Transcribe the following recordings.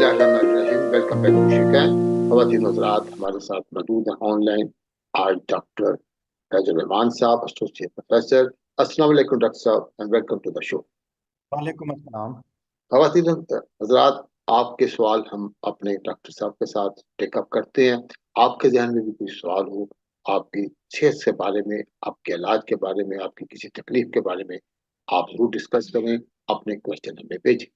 बिस्मिल्लाहिर्रहमानिर्रहीम। Welcome back to शिकन। ख़वातीन हज़रात, हमारे साथ मौजूद हैं ऑनलाइन आज डॉक्टर फैज़ुर रहमान साहब, एसोसिएट प्रोफेसर। अस्सलाम वालेकुम डॉक्टर साहब and welcome to the show. वालेकुम अस्सलाम। ख़वातीन हज़रात, आपके सवाल हम अपने डॉक्टर साहब के साथ टेकअप करते हैं। आपके जहन में भी कोई सवाल हो, आपकी सेहत के बारे में, आपके इलाज के बारे में, आपकी किसी तकलीफ के बारे में, आप ज़रूर डिस्कस करें, अपने क्वेश्चन हमें भेजें।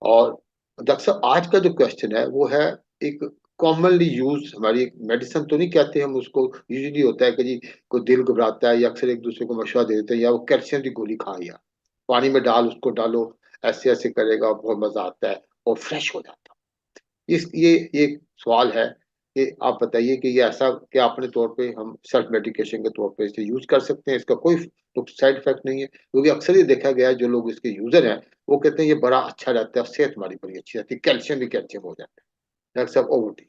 और डॉक्टर साहब, आज का जो क्वेश्चन है वो है एक कॉमनली यूज, हमारी एक मेडिसिन तो नहीं कहते हम उसको, यूजुअली होता है कि जी कोई दिल घबराता है या अक्सर एक दूसरे को मशवरा दे देते हैं या वो कैल्शियम की गोली खा, या पानी में डाल उसको डालो, ऐसे ऐसे करेगा, बहुत मजा आता है और फ्रेश हो जाता है। इस ये एक सवाल है कि आप बताइए कि ये ऐसा कि अपने तौर पे हम सेल्फ मेडिकेशन के तौर पे इसे यूज कर सकते हैं, इसका कोई तो साइड इफेक्ट नहीं है? क्योंकि अक्सर ये देखा गया है जो लोग इसके यूजर हैं वो कहते हैं ये बड़ा अच्छा रहता है, सेहत हमारी बड़ी अच्छी रहती है, कैल्शियम भी कैल्शियम हो जाता है। डॉक्टर साहब ओवर टू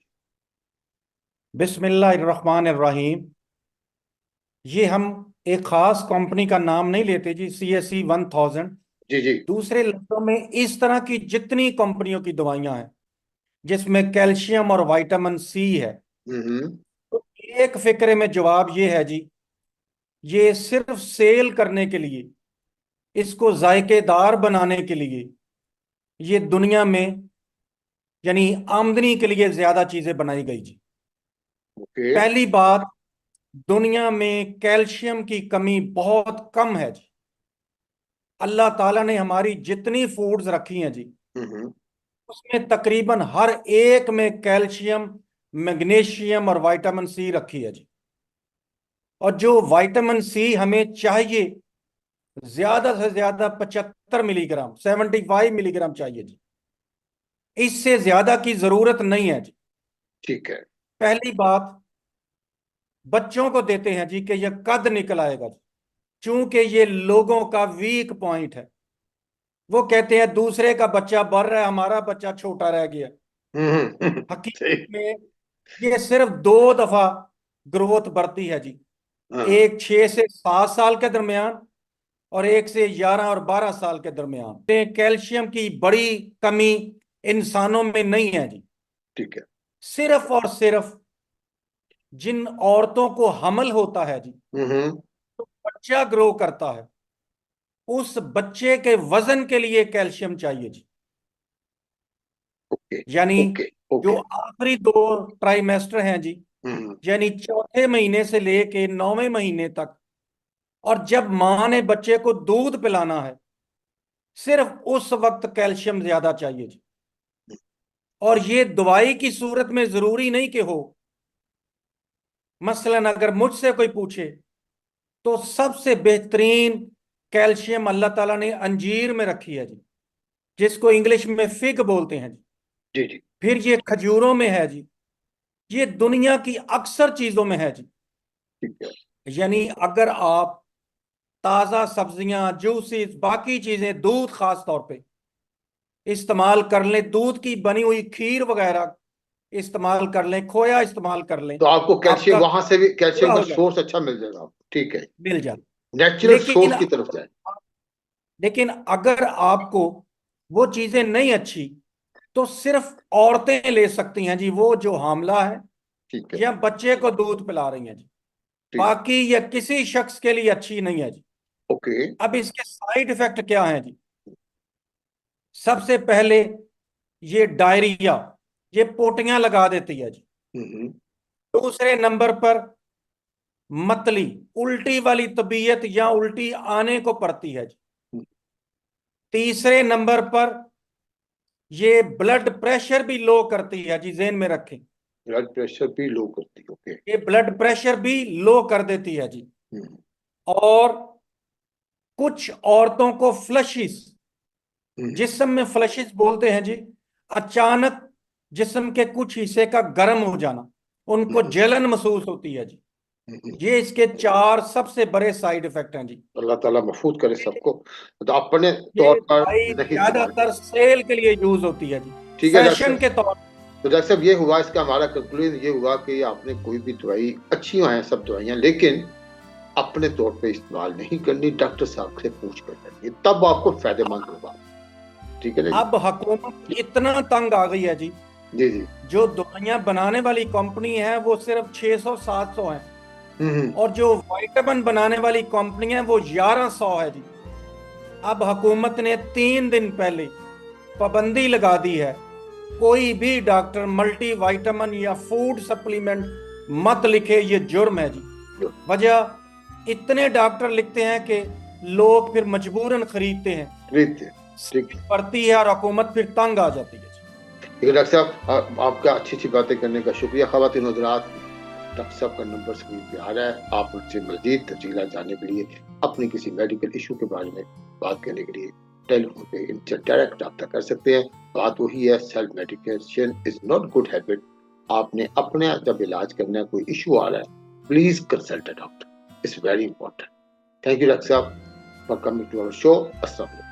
बिस्मिल्लाहिर्रहमानिर्रहीम। ये हम एक खास कंपनी का नाम नहीं लेते जी, CSE 1000। यू। जी जी। दूसरे लफ्जों में, इस तरह की जितनी कंपनियों की दवाइयां हैं जिसमें कैल्शियम और विटामिन सी है, हम्म। तो एक फिक्रे में जवाब ये है जी, ये सिर्फ सेल करने के लिए, इसको जायकेदार बनाने के लिए, ये दुनिया में यानी आमदनी के लिए ज्यादा चीजें बनाई गई जी। ओके। पहली बात, दुनिया में कैल्शियम की कमी बहुत कम है जी। अल्लाह ताला ने हमारी जितनी फूड्स रखी हैं जी, हम्म। उसमें तकरीबन हर एक में कैल्शियम, मैग्नीशियम और विटामिन सी रखी है जी। और जो विटामिन सी हमें चाहिए, ज्यादा से ज्यादा 75 मिलीग्राम, 75 मिलीग्राम चाहिए जी। इससे ज्यादा की जरूरत नहीं है जी। ठीक है। पहली बात, बच्चों को देते हैं जी कि यह कद निकल आएगा जी, चूंकि ये लोगों का वीक पॉइंट है। वो कहते हैं दूसरे का बच्चा बढ़ रहा है, हमारा बच्चा छोटा रह गया। सही। हकीकत में ये सिर्फ 2 दफा ग्रोथ बढ़ती है जी। हाँ। एक 6 से 7 साल के दरमियान, और एक से 11 और 12 साल के दरमियान। कैल्शियम की बड़ी कमी इंसानों में नहीं है जी। ठीक है। सिर्फ और सिर्फ जिन औरतों को हमल होता है जी, हम्म। तो बच्चा ग्रो करता है, उस बच्चे के वजन के लिए कैल्शियम चाहिए जी। ओके यानी ओके जो ओके। आखिरी 2 ट्राइमेस्टर हैं जी, हम्म। यानी चौथे महीने से लेके 9वें महीने तक, और जब माँ ने बच्चे को दूध पिलाना है, सिर्फ उस वक्त कैल्शियम ज्यादा चाहिए जी। और ये दवाई की सूरत में जरूरी नहीं कि हो। मसलन अगर मुझसे कोई पूछे, तो सबसे बेहतरीन कैल्शियम अल्लाह ताला ने अंजीर में रखी है जी, जिसको इंग्लिश में फिग बोलते हैं जी। जी जी। फिर ये खजूरों में है जी। ये दुनिया की अक्सर चीजों में है जी। ठीक है। यानी अगर आप ताजा सब्जियां, जूसेस, बाकी चीजें, दूध खास तौर पे इस्तेमाल कर लें, दूध की बनी हुई खीर वगैरह इस्तेमाल कर लें, खोया इस्तेमाल कर लें, तो आपको कैल्शियम आपका वहां से भी, पूरा कैल्शियम का हो जाए, सोर्स अच्छा मिल जाएगा आपको। ठीक है। मिल जाए। नेचुरल लेकिन सोर्स की तरफ जाए। लेकिन अगर आपको वो चीजें नहीं अच्छी, तो सिर्फ औरतें ले सकती हैं जी, वो जो हामला है ठीक है। या बच्चे को दूध पिला रही हैं जी। ठीक। बाकी ये किसी शख्स के लिए अच्छी नहीं है जी। ओके। अब इसके साइड इफेक्ट क्या हैं जी? सबसे पहले, ये डायरिया, ये पोटियां लगा देती है जी। हम्म। दूसरे नंबर पर मतली, उल्टी वाली तबीयत या उल्टी आने को पड़ती है जी। तीसरे नंबर पर ये ब्लड प्रेशर भी लो करती है जी, जेन में रखें। ब्लड प्रेशर भी लो करती है। ओके। ये ब्लड प्रेशर भी लो कर देती है जी। हम्म। और कुछ औरतों को फ्लशिस, हम्म। जिस्म में फ्लशिस बोलते हैं जी, अचानक जिस्म के कुछ हिस्से का गर्म हो जाना, उनको हम्म। जलन महसूस होती है जी। हम्म। ये इसके 4 सबसे बड़े साइड इफेक्ट हैं जी। अल्लाह ताला महफूज करे सबको। तो अपने तौर ये पर दवाई नहीं इस्तेमाल ज्यादातर करें। सेल के लिए यूज होती है जी, ठीक है डॉक्टर फैशन साहब। के तौर। तो डॉक्टर साहब ये हुआ, इसका हमारा कंक्लूजन ये हुआ कि आपने कोई भी दवाई, अच्छी हैं सब दवाइयाँ, लेकिन अपने तौर पे इस्तेमाल नहीं करनी, डॉक्टर साहब से पूछ कर करनी, तब आपको फायदेमंद होगा। ठीक है ना अब हुकूमत इतना तंग आ गई है जी, जी जी। जो दवाइयां बनाने वाली कंपनी है वो सिर्फ 600-700 है, हम्म। और जो वाइटामिन बनाने वाली कंपनी है वो 1100 है जी। अब हुकूमत ने 3 दिन पहले पाबंदी लगा दी है, कोई भी डॉक्टर मल्टी वाइटामिन या फूड सप्लीमेंट मत लिखे, ये जुर्म है जी। वजह, इतने डॉक्टर लिखते हैं कि लोग फिर मजबूरन खरीदते हैं, ठीक है। ठीक सीट बढ़ती है और हुकूमत फिर तंग आ जाती है जी। है डॉक्टर साहब, आपका अच्छी अच्छी बातें करने का शुक्रिया। ख़वातीन हज़रात, डॉक्टर साहब का नंबर स्क्रीन पे आ रहा है, आप उनसे मज़ीद तफसीलात जानने के लिए, अपने किसी मेडिकल इशू के बारे में बात करने के लिए टेलीफोन पे इनसे डायरेक्ट रब्ता कर सकते हैं। बात वही है, self medication is not good habit. आपने अपने जब इलाज करना है, कोई इशू आ रहा है, please consult a doctor, it's very important. Thank you doctor sahab for coming to our show. अस्सलाम वालेकुम।